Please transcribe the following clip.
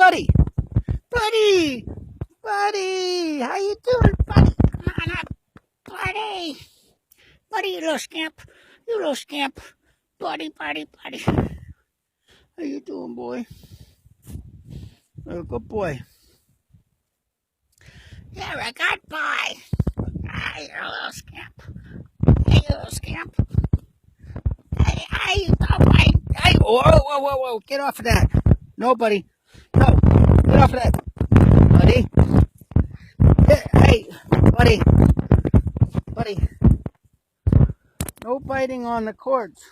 Buddy, buddy, buddy, how you doing, buddy? Come on up, buddy. Buddy, you little scamp. You little scamp. Buddy, buddy, buddy. How you doing, boy? You're a good boy. You're a good boy. Ah, you're a little scamp. Hey, you little scamp. Hey, oh my, hey, whoa. Get off of that. No, buddy. No, get off of that. Buddy. Hey, buddy. Buddy. No biting on the cords.